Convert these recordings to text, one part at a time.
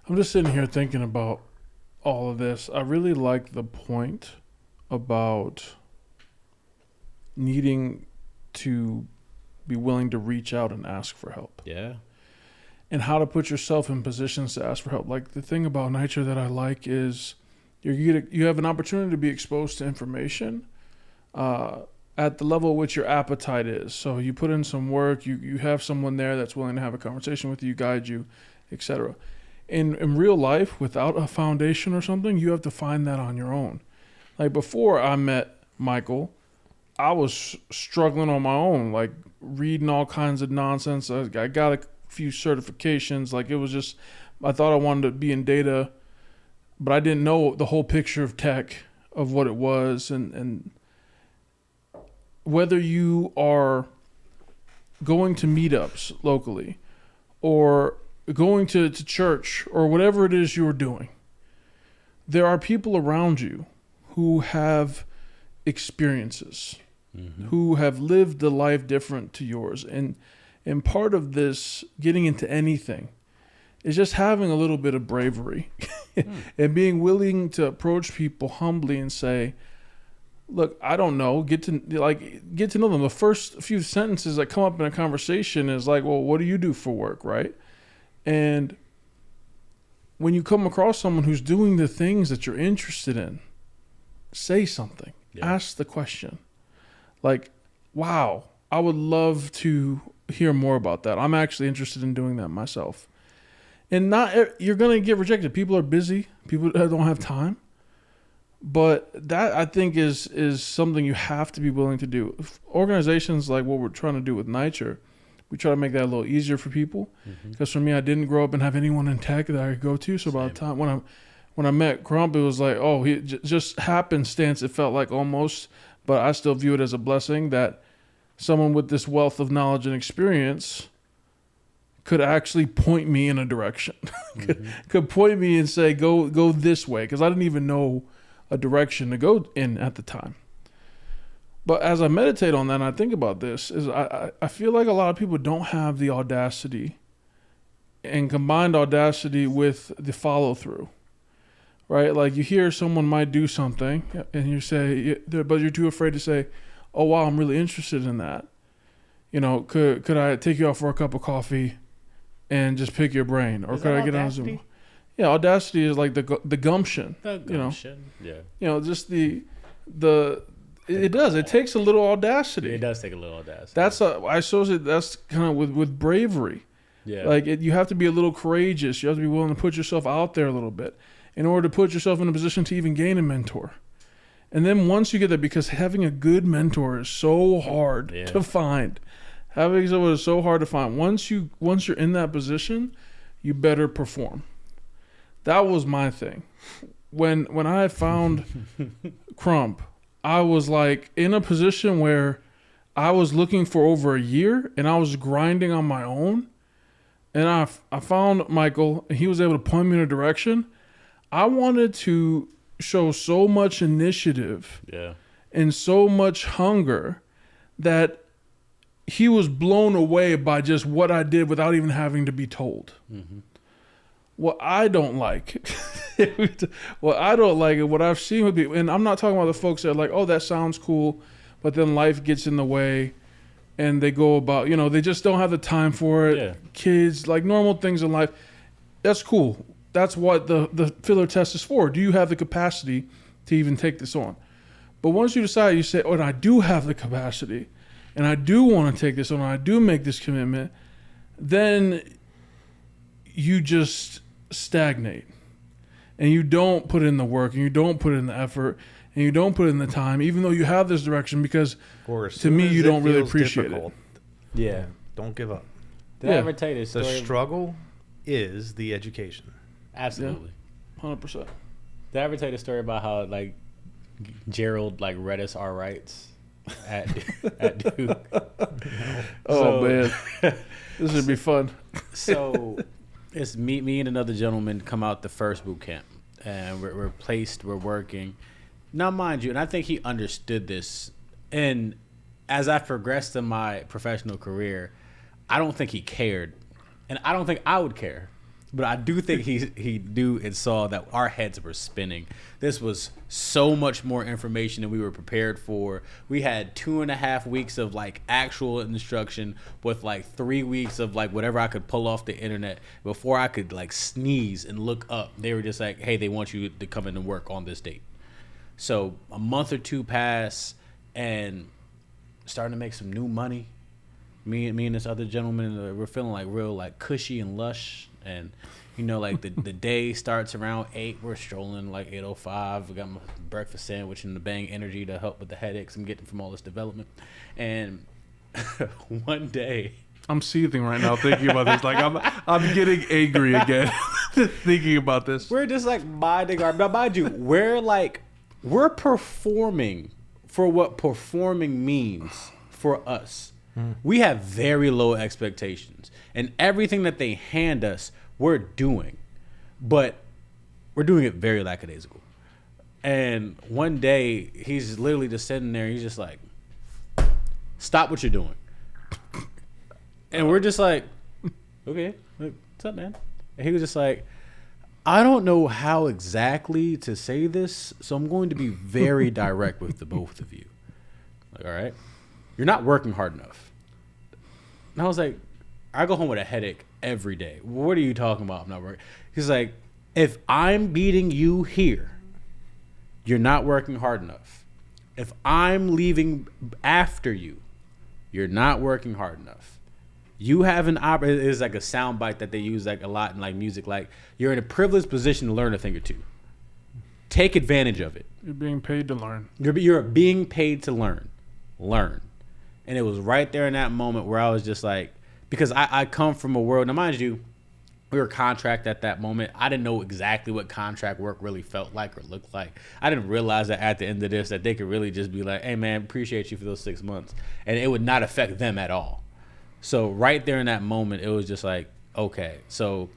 I'm just sitting here thinking about all of this. I really like the point about needing to be willing to reach out and ask for help. Yeah. And how to put yourself in positions to ask for help. Like the thing about Nitro that I like is you have an opportunity to be exposed to information at the level at which your appetite is. So you put in some work, you have someone there that's willing to have a conversation with you, guide you, etc. In real life, without a foundation or something, you have to find that on your own. Like before I met Michael, I was struggling on my own, like reading all kinds of nonsense. I got a few certifications. Like it was just, I thought I wanted to be in data, but I didn't know the whole picture of tech, of what it was. And whether you are going to meetups locally or going to church or whatever it is you're doing, there are people around you who have experiences, who have lived a life different to yours. And part of this, getting into anything, is just having a little bit of bravery and being willing to approach people humbly and say, look, I don't know, get to know them. The first few sentences that come up in a conversation is like, well, what do you do for work, right? And when you come across someone who's doing the things that you're interested in, say something. Yeah. Ask the question. Like, wow, I would love to hear more about that. I'm actually interested in doing that myself. And you're going to get rejected. People are busy. People don't have time. But that, I think, is something you have to be willing to do. Organizations like what we're trying to do with Nitro, we try to make that a little easier for people. Because for me, I didn't grow up and have anyone in tech that I could go to. So by the time when I met Crump, it was like, oh, he just happenstance. It felt like almost, but I still view it as a blessing that someone with this wealth of knowledge and experience could actually point me in a direction. could point me and say, go this way, because I didn't even know a direction to go in at the time. But as I meditate on that and I think about this, is I feel like a lot of people don't have the audacity and combined audacity with the follow through, right? Like you hear someone might do something and you say, but you're too afraid to say, oh wow, I'm really interested in that. You know, could I take you out for a cup of coffee and just pick your brain, or could I get on Zoom? Yeah, audacity is like the gumption. The gumption, yeah. You know, just the it does. It takes a little audacity. It does take a little audacity. I associate that's kind of with bravery. Yeah. Like you have to be a little courageous. You have to be willing to put yourself out there a little bit in order to put yourself in a position to even gain a mentor. And then once you get that, because having a good mentor is so hard to find. Having someone is so hard to find. Once you're in that position, you better perform. That was my thing. When I found Crump, I was like in a position where I was looking for over a year and I was grinding on my own. And I found Michael and he was able to point me in a direction. I wanted to show so much initiative and so much hunger that he was blown away by just what I did without even having to be told. What I don't like, and what I've seen with people, and I'm not talking about the folks that are like, oh, that sounds cool, but then life gets in the way and they go about, they just don't have the time for it. Yeah. Kids, like normal things in life. That's cool. That's what the filler test is for. Do you have the capacity to even take this on? But once you decide, you say, oh, and I do have the capacity and I do want to take this on, and I do make this commitment, then you just stagnate and you don't put in the work and you don't put in the effort and you don't put in the time, even though you have this direction, because to me, you don't really appreciate it. Yeah. Don't give up. Did I ever tell you this story? The struggle is the education. Absolutely. 100%. Did I ever tell you the story about how like Gerald read us our rights at Duke? Man. This would be fun. So it's me and another gentleman come out the first boot camp, and we're working. Now, mind you, and I think he understood this, and as I progressed in my professional career, I don't think he cared, and I don't think I would care. But I do think he knew and saw that our heads were spinning. This was so much more information than we were prepared for. We had 2.5 weeks of like actual instruction with like 3 weeks of like whatever I could pull off the internet before I could like sneeze and look up. They were just like, hey, they want you to come in and work on this date. So a month or two pass and starting to make some new money. Me and this other gentleman, we're feeling like real like cushy and lush. And you know, like the day starts around 8. We're strolling like 8:05. We got my breakfast sandwich and the Bang Energy to help with the headaches I'm getting from all this development. And one day, I'm seething right now thinking about this. Like I'm getting angry again thinking about this. we're just like minding our. Now, mind you, we're performing for what performing means for us. We have very low expectations, and everything that they hand us, we're doing, but we're doing it very lackadaisical. And one day, he's literally just sitting there. He's just like, "Stop what you're doing," and we're just like, "Okay, like, what's up, man?" And he was just like, "I don't know how exactly to say this, so I'm going to be very direct with the both of you. Like, all right, you're not working hard enough." And I was like, I go home with a headache every day. What are you talking about? I'm not working. He's like, if I'm beating you here, you're not working hard enough. If I'm leaving after you, you're not working hard enough. You have an it's like a sound bite that they use like a lot in like music. Like, you're in a privileged position to learn a thing or two. Take advantage of it. You're being paid to learn. You're being paid to learn. Learn. And it was right there in that moment where I was just like, because I come from a world, now mind you, we were contract at that moment. I didn't know exactly what contract work really felt like or looked like. I didn't realize that at the end of this that they could really just be like, hey man, appreciate you for those 6 months. And it would not affect them at all. So right there in that moment, it was just like, okay. So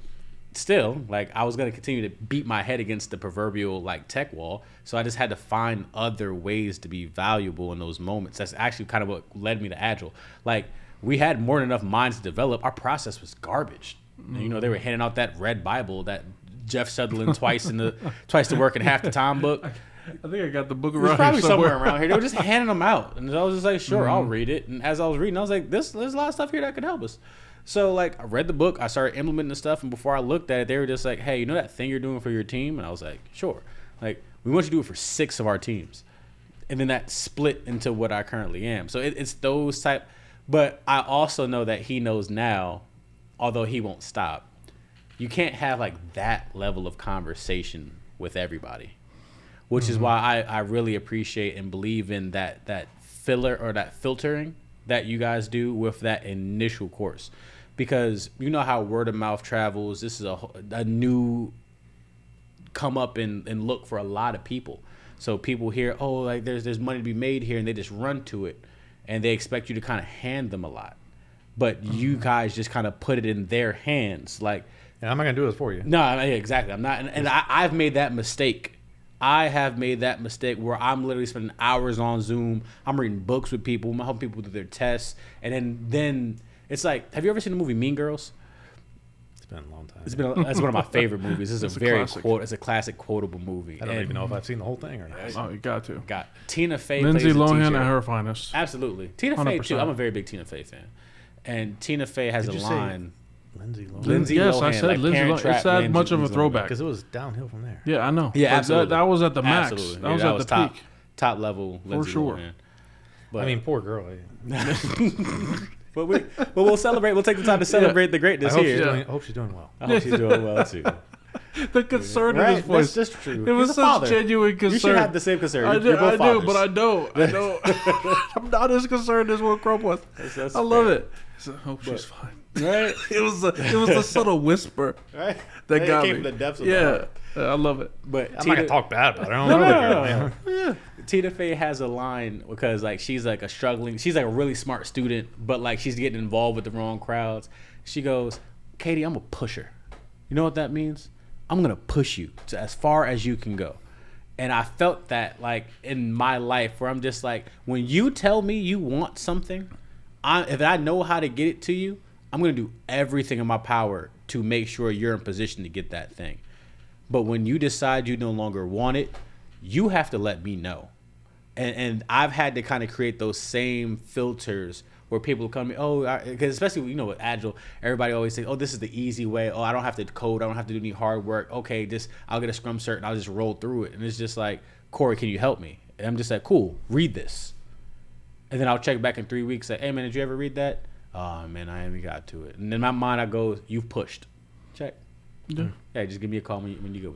still, like, I was going to continue to beat my head against the proverbial like tech wall. So I just had to find other ways to be valuable in those moments. That's actually kind of what led me to Agile. Like, we had more than enough minds to develop. Our process was garbage. You know, they were handing out that red Bible, that Jeff Sutherland twice to work in half the time book. I think I got the book It around was probably here somewhere. around here. They were just handing them out. And I was just like, sure, I'll read it. And as I was reading, I was like, there's a lot of stuff here that could help us. So, like, I read the book. I started implementing the stuff. And before I looked at it, they were just like, hey, you know that thing you're doing for your team? And I was like, sure. Like, we want you to do it for 6 of our teams. And then that split into what I currently am. So it's those type. But I also know that he knows now, although he won't stop, you can't have, like, that level of conversation with everybody. Which is why I really appreciate and believe in that filler or that filtering that you guys do with that initial course. Because you know how word of mouth travels. This is a new come up and look for a lot of people. So people hear, oh, like there's money to be made here, and they just run to it. And they expect you to kind of hand them a lot. But you guys just kind of put it in their hands. Like, And I'm not going to do this for you. no, exactly. I'm not. And I've made that mistake. I have made that mistake where I'm literally spending hours on Zoom. I'm reading books with people. I'm helping people do their tests. And then it's like, have you ever seen the movie Mean Girls? It's been a long time. That's one of my favorite movies. This is It's a a very classic. it's a classic quotable movie. I don't even know if I've seen the whole thing or not. Oh, you got to. Got Tina Fey Lindsay plays a Lohan teacher. at her finest. Absolutely. Tina Fey too. 100%. I'm a very big Tina Fey fan. And Tina Fey has Did a you say line. Lindsay Lohan. Lindsay Yes, I Lohan, said like Lindsay Parent Lohan. Trap, It's that Lindsay- much of a Lindsay Lohan. throwback. Because it was downhill from there. Yeah, I know. Yeah, But absolutely. That was at the max. Absolutely. That was at the top, peak. top level Lindsay sure. Lohan. But, I mean, poor girl. but we'll celebrate. We'll take the time to celebrate the I greatness hope, here. I hope she's doing well. I hope she's doing well too. The concern in Right? his voice. That's just true. It was He's a such father. genuine concern. You should have the same concern. I You're both do, fathers. but I know. I'm not as concerned as what Crump was. That's I love fair. it. I hope she's fine. Right? It was the subtle whisper Right? that It got came me. from the depths of the yeah, heart. I love it. But I'm not going to talk bad about her. I don't know the girl, man. Tina Fey has a line because like she's like a really smart student, but like she's getting involved with the wrong crowds. She goes, Katie, I'm a pusher. You know what that means? I'm gonna push you to as far as you can go. And I felt that like in my life where I'm just like, when you tell me you want something, if I know how to get it to you, I'm going to do everything in my power to make sure you're in position to get that thing. But when you decide you no longer want it, you have to let me know. And I've had to kind of create those same filters where people come to me, because especially, with Agile, everybody always say, this is the easy way. I don't have to code. I don't have to do any hard work. Okay, I'll get a Scrum cert and I'll just roll through it. And it's just like, Corey, can you help me? And I'm just like, cool, read this. And then I'll check back in 3 weeks, say, hey, man, did you ever read that? Oh, man, I haven't got to it. And in my mind, I go, you've pushed. Check. Yeah. Hey, just give me a call when you go.